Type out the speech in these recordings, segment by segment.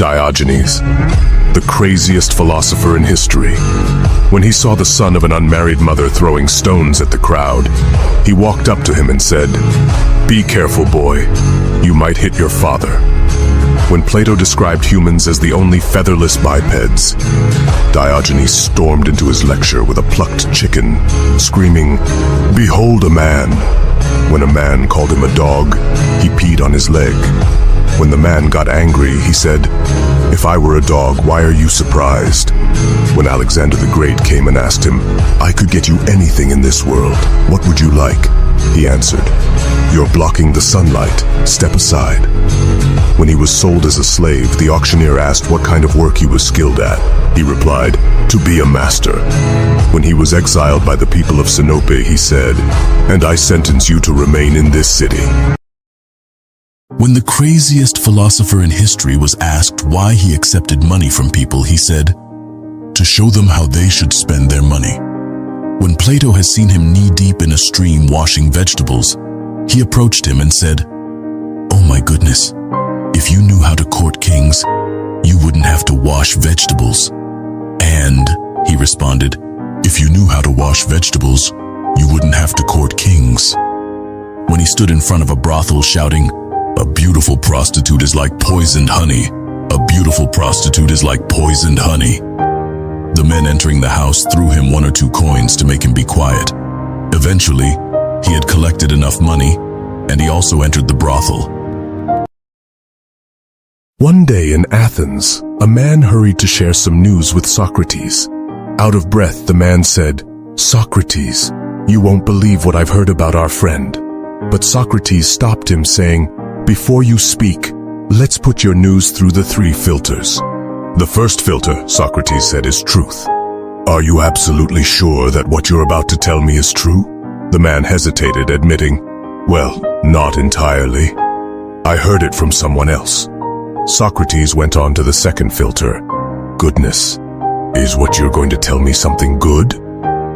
Diogenes, the craziest philosopher in history. When he saw the son of an unmarried mother throwing stones at the crowd, he walked up to him and said, "Be careful, boy. You might hit your father." When Plato described humans as the only featherless bipeds, Diogenes stormed into his lecture with a plucked chicken, screaming, "Behold a man." When a man called him a dog, he peed on his leg. When the man got angry, he said, "If I were a dog, why are you surprised?" When Alexander the Great came and asked him, "I could get you anything in this world. What would you like?" he answered, "You're blocking the sunlight. Step aside." When he was sold as a slave, the auctioneer asked what kind of work he was skilled at. He replied, "To be a master." When he was exiled by the people of Sinope, he said, "And I sentence you to remain in this city." When the craziest philosopher in history was asked why he accepted money from people, he said, "To show them how they should spend their money." When Plato has seen him knee-deep in a stream washing vegetables, he approached him and said, "Oh my goodness, if you knew how to court kings, you wouldn't have to wash vegetables." And, he responded, "If you knew how to wash vegetables, you wouldn't have to court kings." When he stood in front of a brothel shouting, "A beautiful prostitute is like poisoned honey. A beautiful prostitute is like poisoned honey," the men entering the house threw him 1 or 2 coins to make him be quiet. Eventually, he had collected enough money, and he also entered the brothel. One day in Athens, a man hurried to share some news with Socrates. Out of breath, the man said, "Socrates, you won't believe what I've heard about our friend." But Socrates stopped him, saying, "Before you speak, let's put your news through the 3 filters. The first filter," Socrates said, "is truth. Are you absolutely sure that what you're about to tell me is true?" The man hesitated, admitting, "Well, not entirely. I heard it from someone else." Socrates went on to the second filter. "Goodness, is what you're going to tell me something good?"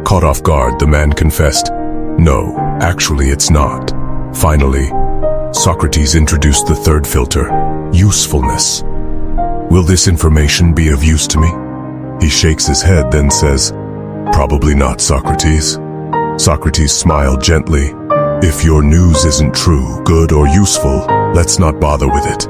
Caught off guard, the man confessed, "No, actually it's not." Finally, Socrates introduced the third filter, usefulness. "Will this information be of use to me?" He shakes his head, then says, "Probably not, Socrates." Socrates smiled gently. "If your news isn't true, good, or useful, let's not bother with it."